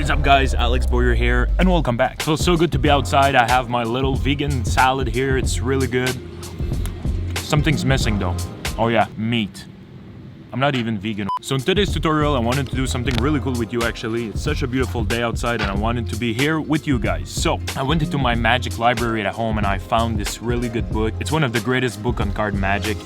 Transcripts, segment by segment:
What is up guys, Alex Boyer here and welcome back. So good to be outside. I have my little vegan salad here, it's really good. Something's missing though. Oh yeah, meat. I'm not even vegan. So in today's tutorial, I wanted to do something really cool with you actually. It's such a beautiful day outside and I wanted to be here with you guys. So I went into my magic library at home and I found this really good book. It's one of the greatest book on card magic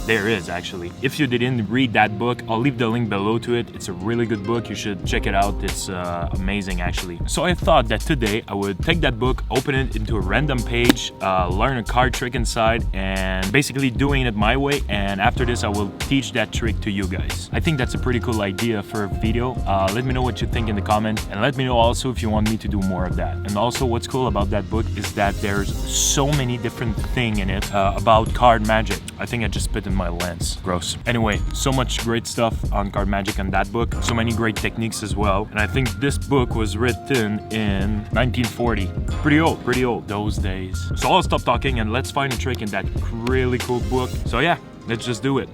there is actually. If you didn't read that book, I'll leave the link below to it. It's a really good book. You should check it out. It's amazing actually. So I thought that today I would take that book, open it into a random page, learn a card trick inside and basically doing it my way. And after this, I will teach that trick to you guys. I think that's a pretty cool idea for a video. Let me know what you think in the comments and let me know also if you want me to do more of that. And also what's cool about that book is that there's so many different things in it about card magic. I think I just spit in my lens. Gross. Anyway, so much great stuff on card magic in that book. So many great techniques as well. And I think this book was written in 1940. Pretty old those days. So I'll stop talking and let's find a trick in that really cool book. So yeah, let's just do it.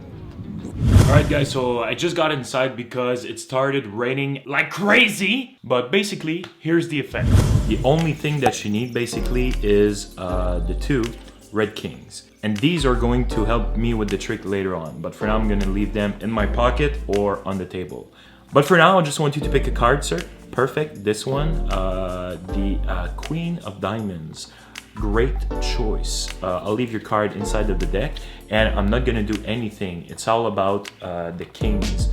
Alright guys, so I just got inside because it started raining like crazy. But basically, here's the effect. The only thing that you need basically is the two red kings. And these are going to help me with the trick later on. But for now, I'm going to leave them in my pocket or on the table. But for now, I just want you to pick a card, sir. Perfect, this one, the Queen of Diamonds. Great choice. I'll leave your card inside of the deck and I'm not gonna do anything. It's all about the kings.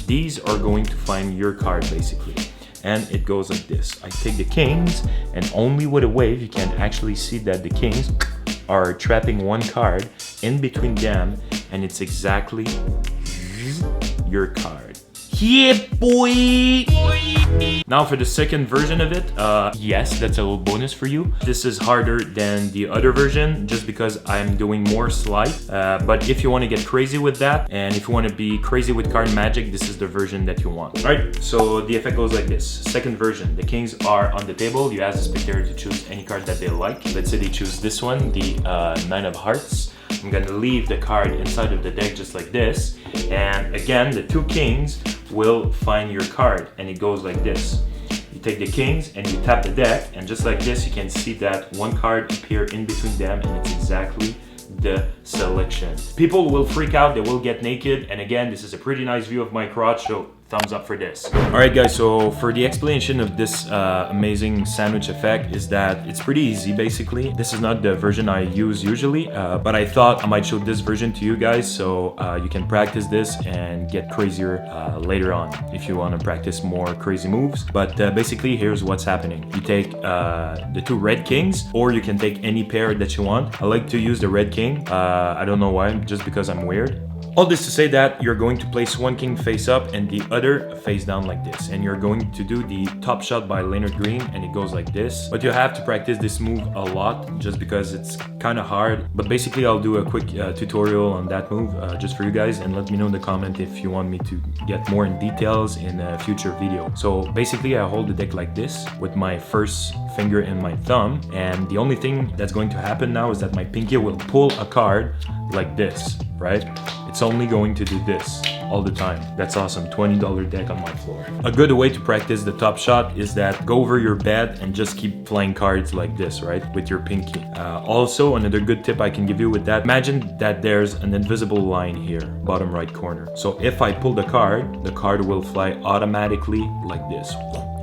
These are going to find your card basically. And it goes like this. I take the kings and only with a wave you can actually see that the kings are trapping one card in between them and it's exactly your card. Yeah, boy! Now for the second version of it, yes, that's a little bonus for you. This is harder than the other version just because I'm doing more slide. But if you want to get crazy with that and if you want to be crazy with card magic, this is the version that you want. Alright, so the effect goes like this. Second version, the kings are on the table. You ask the spectator to choose any card that they like. Let's say they choose this one, the Nine of Hearts. I'm gonna leave the card inside of the deck just like this. And again, the two kings will find your card and it goes like this. You take the kings and you tap the deck and just like this you can see that one card appear in between them and it's exactly the selection. People will freak out, they will get naked, and again this is a pretty nice view of my crotch, so thumbs up for this. Alright guys, so for the explanation of this amazing sandwich effect is that it's pretty easy basically. This is not the version I use usually, but I thought I might show this version to you guys so you can practice this and get crazier later on if you want to practice more crazy moves. But basically here's what's happening. You take the two red kings or you can take any pair that you want. I like to use the red king. I don't know why, just because I'm weird. All this to say that you're going to place one king face up and the other face down like this. And you're going to do the top shot by Leonard Green and it goes like this. But you have to practice this move a lot just because it's kind of hard. But basically I'll do a quick tutorial on that move just for you guys and let me know in the comment if you want me to get more in details in a future video. So basically I hold the deck like this with my first finger and my thumb. And the only thing that's going to happen now is that my pinky will pull a card like this, right? It's only going to do this all the time. That's awesome. $20 deck on my floor. A good way to practice the top shot is that go over your bed and just keep playing cards like this, right? With your pinky. Also, another good tip I can give you with that, imagine that there's an invisible line here, bottom right corner. So if I pull the card will fly automatically like this.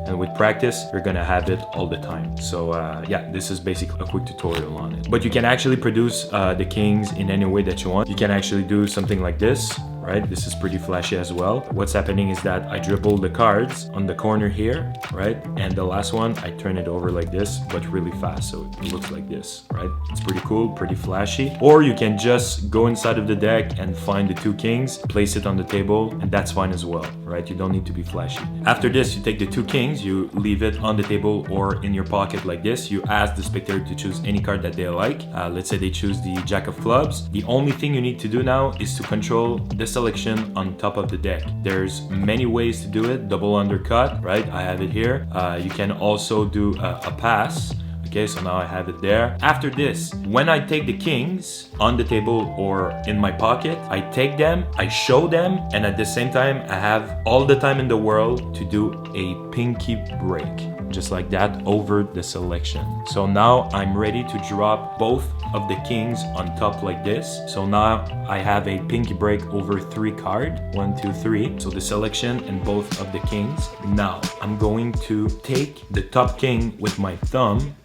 And with practice, you're gonna have it all the time. So yeah, this is basically a quick tutorial on it. But you can actually produce the kings in any way that you want. You can actually do something like this, right? This is pretty flashy as well. What's happening is that I dribble the cards on the corner here, right? And the last one, I turn it over like this, but really fast. So it looks like this, right? It's pretty cool, pretty flashy. Or you can just go inside of the deck and find the two kings, place it on the table, and that's fine as well, right? You don't need to be flashy. After this, you take the two kings, you leave it on the table or in your pocket like this. You ask the spectator to choose any card that they like. Let's say they choose the Jack of Clubs. The only thing you need to do now is to control the selection on top of the deck. There's many ways to do it. Double undercut, right? I have it here. You can also do a pass. Okay, so now I have it there. After this, when I take the kings on the table or in my pocket, I take them, I show them, and at the same time, I have all the time in the world to do a pinky break. Just like that over the selection. So now I'm ready to drop both of the kings on top like this. So now I have a pinky break over 3 cards. 1, 2, 3. So the selection and both of the kings. Now I'm going to take the top king with my thumb.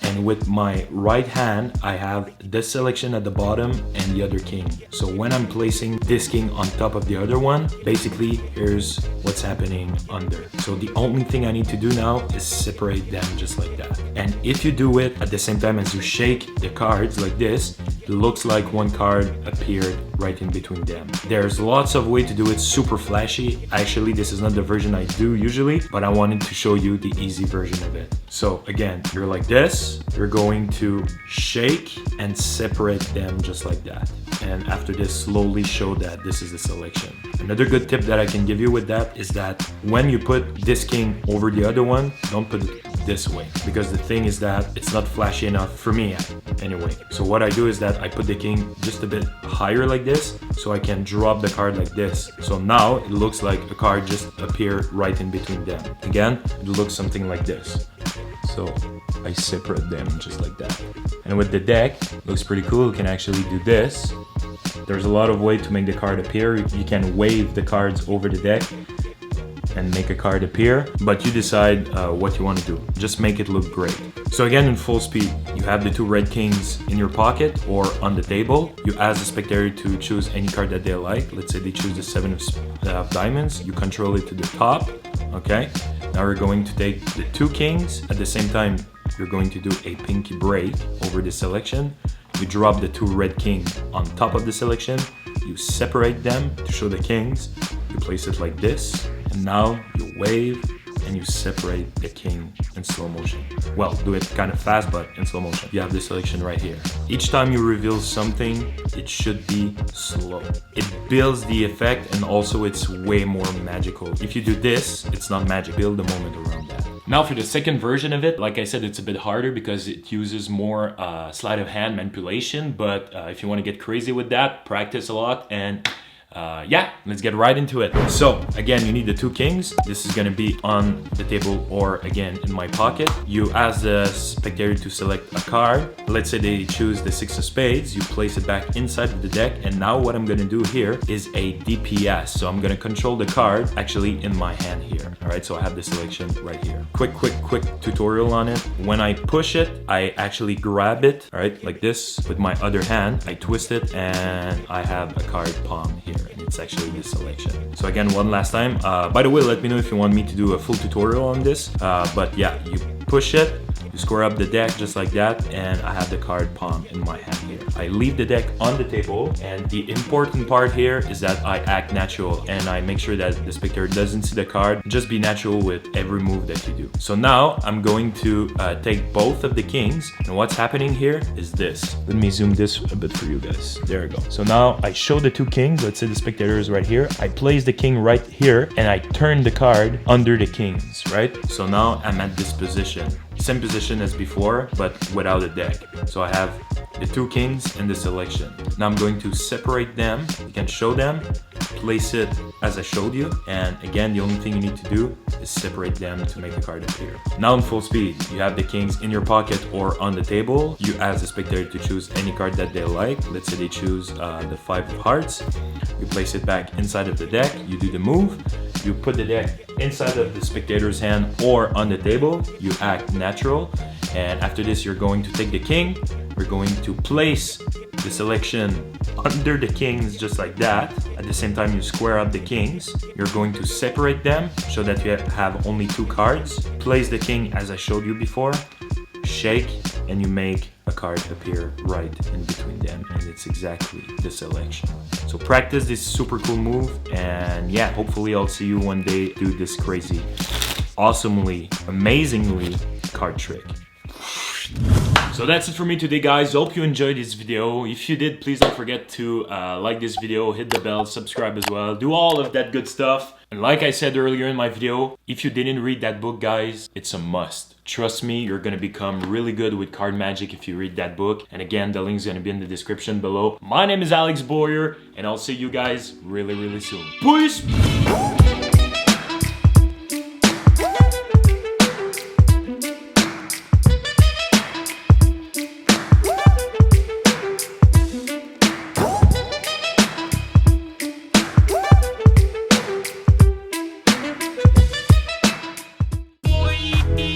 And with my right hand, I have this selection at the bottom and the other king. So when I'm placing this king on top of the other one, basically here's what's happening under. So the only thing I need to do now is separate them just like that. And if you do it at the same time as you shake the cards like this, it looks like one card appeared right in between them. There's lots of ways to do it, super flashy. Actually, this is not the version I do usually, but I wanted to show you the easy version of it. So again, you're like this, you're going to shake and separate them just like that. And after this, slowly show that this is the selection. Another good tip that I can give you with that is that when you put this king over the other one, don't put it this way, because the thing is that it's not flashy enough for me anyway. So what I do is that I put the king just a bit higher like this, so I can drop the card like this. So now it looks like a card just appeared right in between them. Again, it looks something like this. So I separate them just like that. And with the deck, it looks pretty cool. You can actually do this. There's a lot of ways to make the card appear. You can wave the cards over the deck and make a card appear, but you decide what you want to do. Just make it look great. So again, in full speed, you have the 2 red kings in your pocket or on the table. You ask the spectator to choose any card that they like. Let's say they choose the 7 of diamonds. You control it to the top, okay? Now we're going to take the 2 kings. At the same time, you're going to do a pinky break over the selection. You drop the 2 red kings on top of the selection. You separate them to show the kings. You place it like this. And now you wave and you separate the king in slow motion. Well, do it kind of fast, but in slow motion. You have the selection right here. Each time you reveal something, it should be slow. It builds the effect, and also it's way more magical. If you do this, it's not magic. Build the moment around that. Now for the second version of it, like I said, it's a bit harder because it uses more sleight of hand manipulation. But if you want to get crazy with that, practice a lot and yeah, let's get right into it. So again, you need the 2 kings. This is gonna be on the table or again in my pocket. You ask the spectator to select a card. Let's say they choose the 6 of spades. You place it back inside of the deck. And now what I'm gonna do here is a DPS. So I'm gonna control the card actually in my hand here. All right, so I have the selection right here. Quick tutorial on it. When I push it, I actually grab it, all right, like this with my other hand. I twist it and I have a card palm here. And it's actually this selection. So again, one last time. By the way, let me know if you want me to do a full tutorial on this. But yeah, you push it, you square up the deck just like that, and I have the card palm in my hand here. I leave the deck on the table, and the important part here is that I act natural and I make sure that the spectator doesn't see the card. Just be natural with every move that you do. So now I'm going to take both of the kings, and what's happening here is this. Let me zoom this a bit for you guys. There we go. So now I show the 2 kings. Let's say the spectator is right here. I place the king right here and I turn the card under the kings, right? So now I'm at this position. Same position as before, but without a deck. So I have the 2 kings in the selection. Now I'm going to separate them. You can show them, place it as I showed you. And again, the only thing you need to do is separate them to make the card appear. Now in full speed, you have the kings in your pocket or on the table. You ask the spectator to choose any card that they like. Let's say they choose the 5 of hearts. You place it back inside of the deck. You do the move. You put the deck inside of the spectator's hand or on the table. You act natural. And after this, you're going to take the king. We're going to place the selection under the kings just like that. At the same time, you square up the kings. You're going to separate them so that you have only 2 cards. Place the king as I showed you before. Shake and you make a card appear right in between them, and it's exactly the selection. So practice this super cool move, and yeah, hopefully I'll see you one day do this crazy, awesomely, amazingly card trick. So that's it for me today, guys. Hope you enjoyed this video. If you did, please don't forget to like this video, hit the bell, subscribe as well. Do all of that good stuff. And like I said earlier in my video, if you didn't read that book, guys, it's a must. Trust me, you're gonna become really good with card magic if you read that book. And again, the link's gonna be in the description below. My name is Alex Boyer, and I'll see you guys really, really soon. Peace!